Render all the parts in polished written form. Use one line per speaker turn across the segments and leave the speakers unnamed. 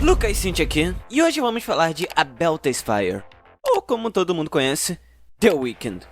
Lucas e Cintia aqui, e hoje vamos falar de Abel Tesfaye, ou como todo mundo conhece, The Weeknd.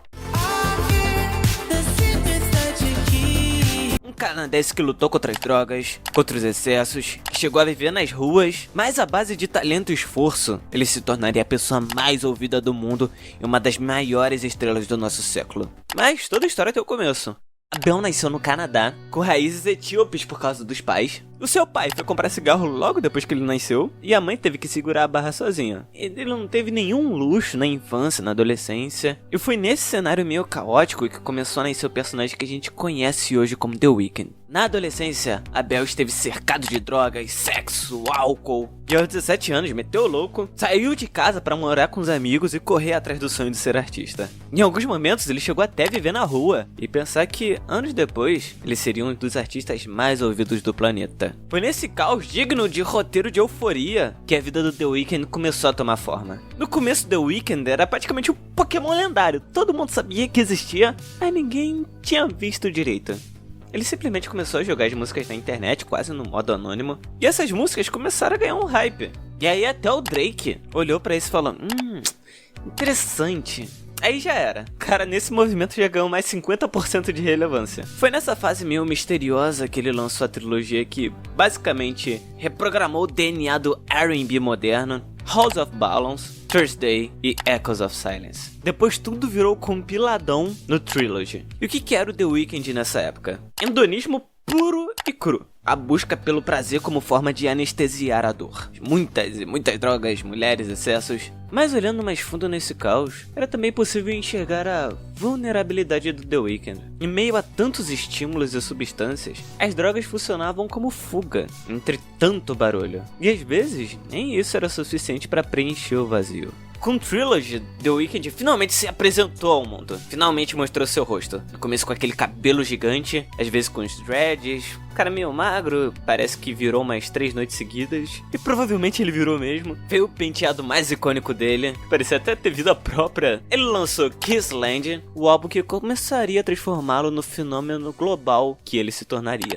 Um canadense que lutou contra as drogas, contra os excessos, que chegou a viver nas ruas, mas à base de talento e esforço, ele se tornaria a pessoa mais ouvida do mundo e uma das maiores estrelas do nosso século. Mas toda história tem o começo. Abel nasceu no Canadá, com raízes etíopes por causa dos pais. O seu pai foi comprar cigarro logo depois que ele nasceu, e a mãe teve que segurar a barra sozinha. Ele não teve nenhum luxo na infância, na adolescência, e foi nesse cenário meio caótico que começou a nascer o personagem que a gente conhece hoje como The Weeknd. Na adolescência, Abel esteve cercado de drogas, sexo, álcool, e aos 17 anos meteu o louco, saiu de casa para morar com os amigos e correr atrás do sonho de ser artista. Em alguns momentos ele chegou até a viver na rua, e pensar que, anos depois, ele seria um dos artistas mais ouvidos do planeta. Foi nesse caos digno de roteiro de Euforia que a vida do The Weeknd começou a tomar forma. No começo, The Weeknd era praticamente um Pokémon lendário. Todo mundo sabia que existia, mas ninguém tinha visto direito. Ele simplesmente começou a jogar as músicas na internet, quase no modo anônimo, e essas músicas começaram a ganhar um hype. E aí até o Drake olhou pra isso e falou, interessante. Aí já era. Cara, nesse movimento já ganhou mais 50% de relevância. Foi nessa fase meio misteriosa que ele lançou a trilogia que, basicamente, reprogramou o DNA do R&B moderno, House of Balloons, Thursday e Echoes of Silence. Depois tudo virou compiladão no Trilogy. E o que era o The Weeknd nessa época? Hedonismo puro e cru. A busca pelo prazer como forma de anestesiar a dor. Muitas e muitas drogas, mulheres, excessos. Mas olhando mais fundo nesse caos, era também possível enxergar a vulnerabilidade do The Weeknd. Em meio a tantos estímulos e substâncias, as drogas funcionavam como fuga entre tanto barulho. E às vezes, nem isso era suficiente para preencher o vazio. Com Trilogy, The Weeknd finalmente se apresentou ao mundo. Finalmente mostrou seu rosto. No começo com aquele cabelo gigante, às vezes com os dreads, cara meio magro, parece que virou umas 3 noites seguidas. E provavelmente ele virou mesmo. Veio o penteado mais icônico dele, parecia até ter vida própria. Ele lançou Kissland, o álbum que começaria a transformá-lo no fenômeno global que ele se tornaria.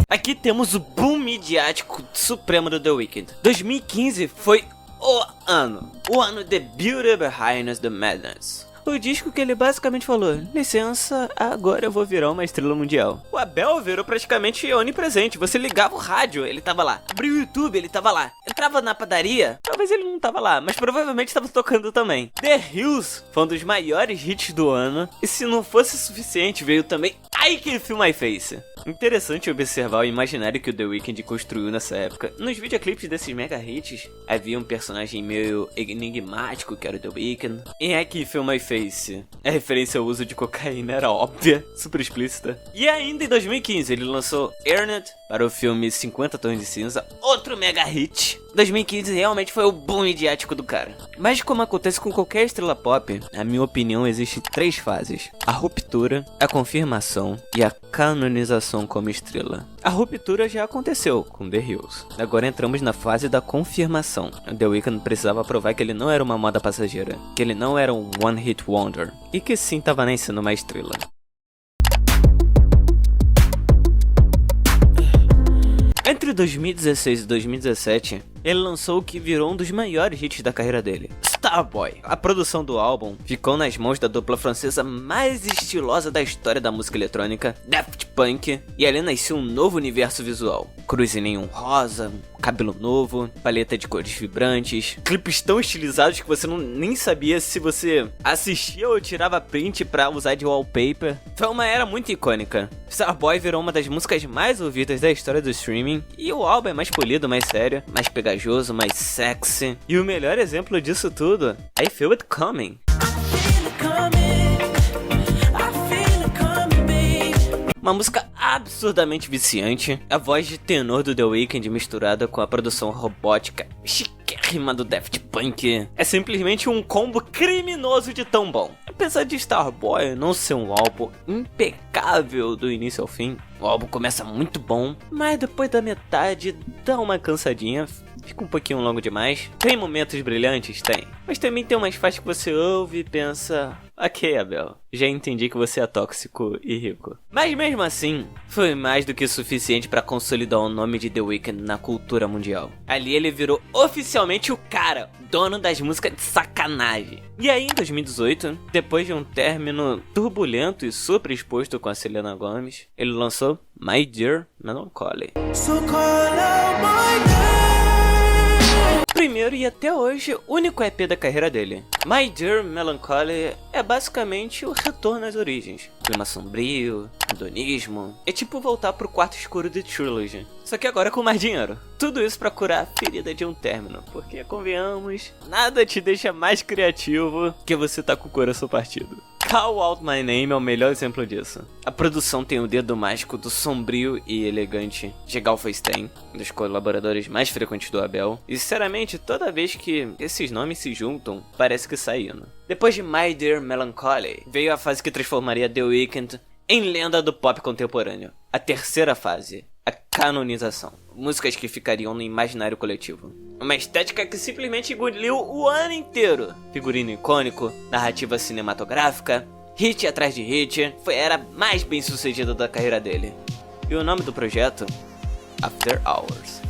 Aqui temos o boom midiático supremo do The Weeknd. 2015 foi o ano de Beauty Behind the Madness. O disco que ele basicamente falou, licença, agora eu vou virar uma estrela mundial. O Abel virou praticamente onipresente, você ligava o rádio, ele tava lá. Abriu o YouTube, ele tava lá. Entrava na padaria, talvez ele não tava lá, mas provavelmente tava tocando também. The Hills foi um dos maiores hits do ano, e se não fosse suficiente, veio também I Can Feel My Face. Interessante observar o imaginário que o The Weeknd construiu nessa época. Nos videoclipes desses mega hits, havia um personagem meio enigmático que era o The Weeknd. Em I Can Feel My Face, a referência ao uso de cocaína era óbvia, super explícita. E ainda em 2015 ele lançou Earned para o filme 50 Tons de Cinza, outro mega hit. 2015 realmente foi o boom midiático do cara. Mas como acontece com qualquer estrela pop, na minha opinião existem 3 fases: a ruptura, a confirmação e a canonização como estrela. A ruptura já aconteceu com The Hills. Agora entramos na fase da confirmação. The Weeknd precisava provar que ele não era uma moda passageira, que ele não era um one hit wonder, e que sim estava nascendo uma estrela. Entre 2016 e 2017, ele lançou o que virou um dos maiores hits da carreira dele, Starboy. A produção do álbum ficou nas mãos da dupla francesa mais estilosa da história da música eletrônica, Daft Punk, e ali nasceu um novo universo visual. Cruz em nenhum rosa, cabelo novo, paleta de cores vibrantes, clipes tão estilizados que você nem sabia se você assistia ou tirava print pra usar de wallpaper. Foi uma era muito icônica. Starboy virou uma das músicas mais ouvidas da história do streaming, e o álbum é mais polido, mais sério, mais pegajoso, mais sexy. E o melhor exemplo disso tudo, I Feel It Coming. Uma música absurdamente viciante, a voz de tenor do The Weeknd misturada com a produção robótica chiquérrima do Daft Punk. É simplesmente um combo criminoso de tão bom. Apesar de Starboy não ser um álbum impecável do início ao fim, o álbum começa muito bom, mas depois da metade dá uma cansadinha, fica um pouquinho longo demais. Tem momentos brilhantes? Tem. Mas também tem umas faixas que você ouve e pensa... Ok, Abel, já entendi que você é tóxico e rico. Mas mesmo assim, foi mais do que suficiente para consolidar o nome de The Weeknd na cultura mundial. Ali ele virou oficialmente o cara, dono das músicas de sacanagem. E aí em 2018, depois de um término turbulento e super exposto com a Selena Gomez, ele lançou My Dear Melancholy. Primeiro e até hoje, único EP da carreira dele. My Dear Melancholy é basicamente o retorno às origens. Clima sombrio, hedonismo. É tipo voltar pro quarto escuro de Trilogy. Só que agora com mais dinheiro. Tudo isso pra curar a ferida de um término. Porque, convenhamos, nada te deixa mais criativo que você tá com o coração partido. Call Out My Name é o melhor exemplo disso. A produção tem o dedo mágico do sombrio e elegante de Galveston, um dos colaboradores mais frequentes do Abel. E sinceramente, toda vez que esses nomes se juntam, parece que sai hino. Depois de My Dear Melancholy, veio a fase que transformaria The Weeknd em lenda do pop contemporâneo. A terceira fase, a canonização. Músicas que ficariam no imaginário coletivo. Uma estética que simplesmente engoliu o ano inteiro. Figurino icônico, narrativa cinematográfica, hit atrás de hit, foi a era mais bem sucedida da carreira dele. E o nome do projeto? After Hours.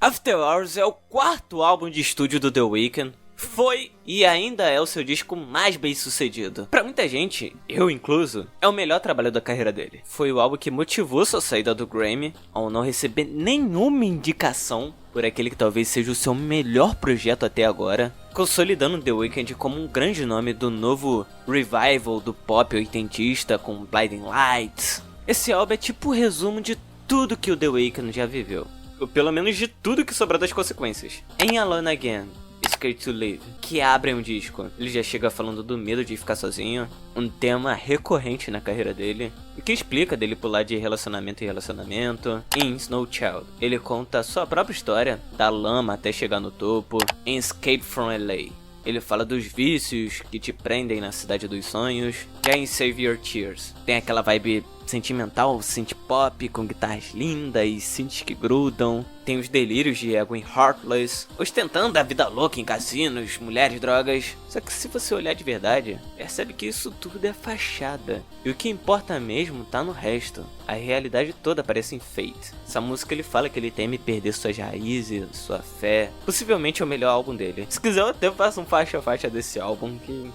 After Hours é o quarto álbum de estúdio do The Weeknd. Foi e ainda é o seu disco mais bem sucedido. Pra muita gente, eu incluso, é o melhor trabalho da carreira dele. Foi o álbum que motivou sua saída do Grammy, ao não receber nenhuma indicação por aquele que talvez seja o seu melhor projeto até agora, consolidando The Weeknd como um grande nome do novo revival do pop oitentista com Blinding Lights. Esse álbum é tipo o resumo de tudo que o The Weeknd já viveu, ou pelo menos de tudo que sobrou das consequências. Em Alone Again, Scared to Live, que abrem o disco, ele já chega falando do medo de ficar sozinho, um tema recorrente na carreira dele, o que explica dele pular de relacionamento em relacionamento. Em Snow Child, ele conta a sua própria história, da lama até chegar no topo. Em Escape from LA, ele fala dos vícios que te prendem na cidade dos sonhos. Já em Save Your Tears, tem aquela vibe sentimental, synth pop, com guitarras lindas e synths que grudam. Tem os delírios de ego em Heartless, ostentando a vida louca em cassinos, mulheres, drogas. Só que se você olhar de verdade, percebe que isso tudo é fachada. E o que importa mesmo tá no resto. A realidade toda parece em Fate. Essa música ele fala que ele teme perder suas raízes, sua fé. Possivelmente é o melhor álbum dele. Se quiser eu até faço um faixa a faixa desse álbum que...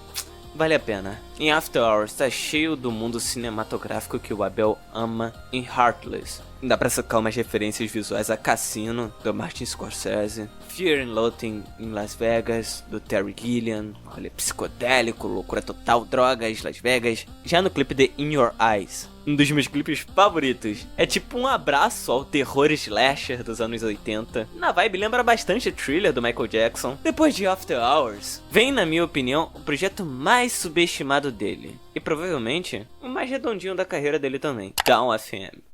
vale a pena. Em After Hours tá cheio do mundo cinematográfico que o Abel ama. Em Heartless dá pra sacar umas referências visuais a Cassino, do Martin Scorsese. Fear and Loathing em Las Vegas, do Terry Gilliam. Olha, psicodélico, loucura total, drogas, Las Vegas. Já no clipe de In Your Eyes, um dos meus clipes favoritos. É tipo um abraço ao terror slasher dos anos 80. Na vibe lembra bastante a Thriller do Michael Jackson. Depois de After Hours, vem na minha opinião o projeto mais subestimado dele. E provavelmente o mais redondinho da carreira dele também. Down FM.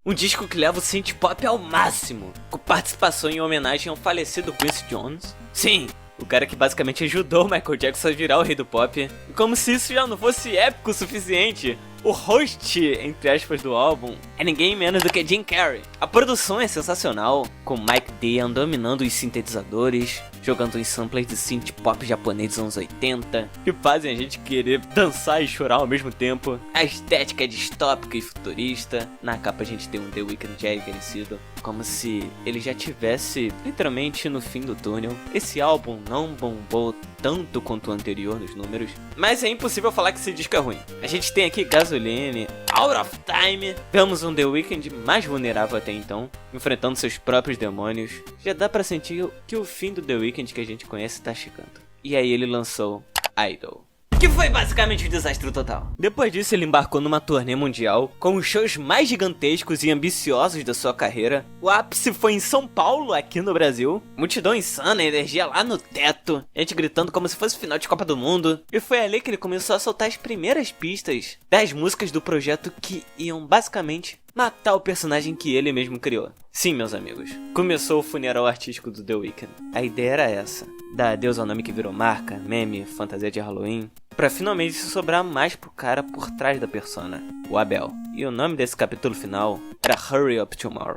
Um disco que leva o synth pop ao máximo, com participação em homenagem ao falecido Quincy Jones. Sim, o cara que basicamente ajudou o Michael Jackson a virar o rei do pop. E como se isso já não fosse épico o suficiente, o host, entre aspas, do álbum é ninguém menos do que Jim Carrey. A produção é sensacional, com Mike Dian dominando os sintetizadores, jogando em samples de synth pop japonês dos anos 80, que fazem a gente querer dançar e chorar ao mesmo tempo. A estética é distópica e futurista. Na capa a gente tem um The Weeknd já envelhecido, como se ele já tivesse literalmente no fim do túnel. Esse álbum não bombou tanto quanto o anterior nos números, mas é impossível falar que esse disco é ruim. A gente tem aqui Gasoline, Out of Time. Vemos um The Weeknd mais vulnerável até então, enfrentando seus próprios demônios. Já dá pra sentir que o fim do The Weeknd que a gente conhece tá chegando. E aí ele lançou Idol, que foi basicamente um desastre total. Depois disso ele embarcou numa turnê mundial, com os shows mais gigantescos e ambiciosos da sua carreira. O ápice foi em São Paulo, aqui no Brasil. Multidão insana, energia lá no teto, gente gritando como se fosse final de Copa do Mundo. E foi ali que ele começou a soltar as primeiras pistas das músicas do projeto que iam basicamente matar o personagem que ele mesmo criou. Sim, meus amigos, começou o funeral artístico do The Weeknd. A ideia era essa: dar adeus ao nome que virou marca, meme, fantasia de Halloween. pra finalmente sobrar mais pro cara por trás da persona, o Abel. E o nome desse capítulo final era Hurry Up Tomorrow.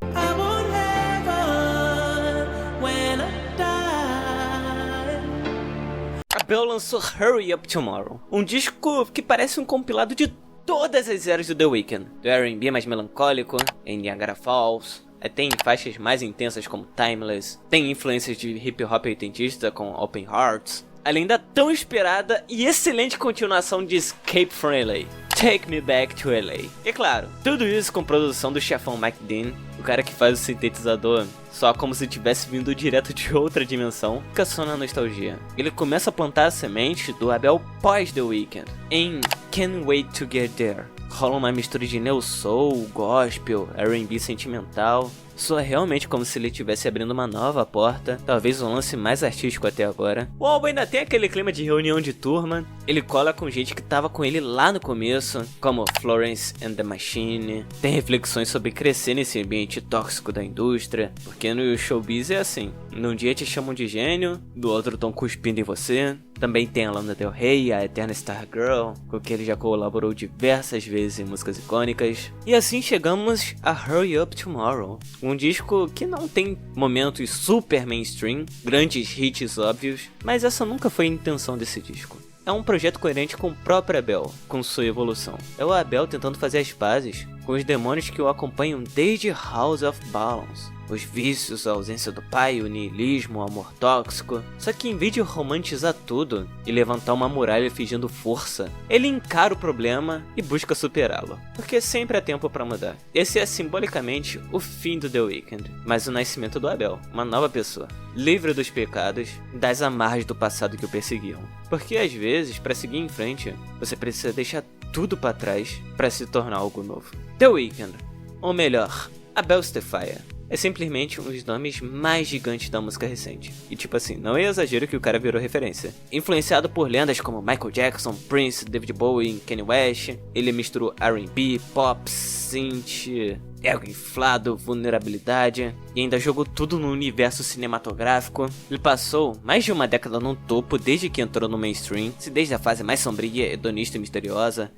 Abel lançou Hurry Up Tomorrow, um disco que parece um compilado de todas as eras do The Weeknd, do R&B mais melancólico, em Niagara Falls, tem faixas mais intensas como Timeless, tem influências de hip hop oitentista com Open Hearts, além da tão esperada e excelente continuação de Escape from LA, Take Me Back to LA. E claro, tudo isso com produção do chefão Mike Dean, o cara que faz o sintetizador só como se tivesse vindo direto de outra dimensão, fica só na nostalgia. Ele começa a plantar a semente do Abel pós The Weeknd, em Can't Wait to Get There. Rola uma mistura de neo soul, gospel, R&B sentimental. Soa realmente como se ele estivesse abrindo uma nova porta, talvez um lance mais artístico até agora. O álbum ainda tem aquele clima de reunião de turma, ele cola com gente que tava com ele lá no começo, como Florence and the Machine. Tem reflexões sobre crescer nesse ambiente tóxico da indústria, porque no showbiz é assim, num dia te chamam de gênio, do outro tão cuspindo em você. Também tem a Lana Del Rey, a eterna Stargirl, com quem ele já colaborou diversas vezes em músicas icônicas. E assim chegamos a Hurry Up Tomorrow, um disco que não tem momentos super mainstream, grandes hits óbvios, mas essa nunca foi a intenção desse disco. É um projeto coerente com o próprio Abel, com sua evolução. É o Abel tentando fazer as pazes com os demônios que o acompanham desde House of Balance. Os vícios, a ausência do pai, o niilismo, o amor tóxico. Só que em vez de romantizar tudo e levantar uma muralha fingindo força, ele encara o problema e busca superá-lo. Porque sempre há tempo para mudar. Esse é simbolicamente o fim do The Weeknd, mas o nascimento do Abel, uma nova pessoa, livre dos pecados, das amarras do passado que o perseguiam. Porque às vezes, para seguir em frente, você precisa deixar tudo para trás para se tornar algo novo. The Weeknd, ou melhor, Abel Stefaya, é simplesmente um dos nomes mais gigantes da música recente. E tipo assim, não é exagero que o cara virou referência. Influenciado por lendas como Michael Jackson, Prince, David Bowie, Kanye West, ele misturou R&B, pop, synth, ego inflado, vulnerabilidade, e ainda jogou tudo no universo cinematográfico. Ele passou mais de uma década no topo desde que entrou no mainstream, desde a fase mais sombria, hedonista e misteriosa.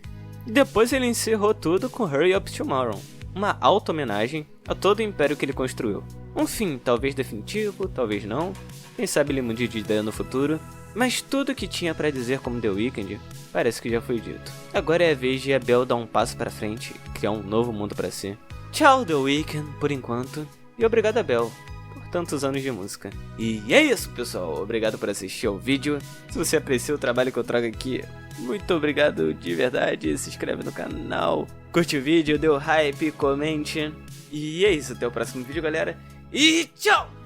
E depois ele encerrou tudo com Hurry Up Tomorrow, uma auto-homenagem a todo o império que ele construiu. Um fim talvez definitivo, talvez não, quem sabe ele mude de ideia no futuro, mas tudo que tinha pra dizer como The Weeknd parece que já foi dito. Agora é a vez de Abel dar um passo pra frente e criar um novo mundo pra si. Tchau The Weeknd por enquanto, e obrigado Abel por tantos anos de música. E é isso pessoal, obrigado por assistir ao vídeo. Se você aprecia o trabalho que eu trago aqui, muito obrigado de verdade, se inscreve no canal, curte o vídeo, dê o hype, comente. E é isso, até o próximo vídeo galera, e tchau!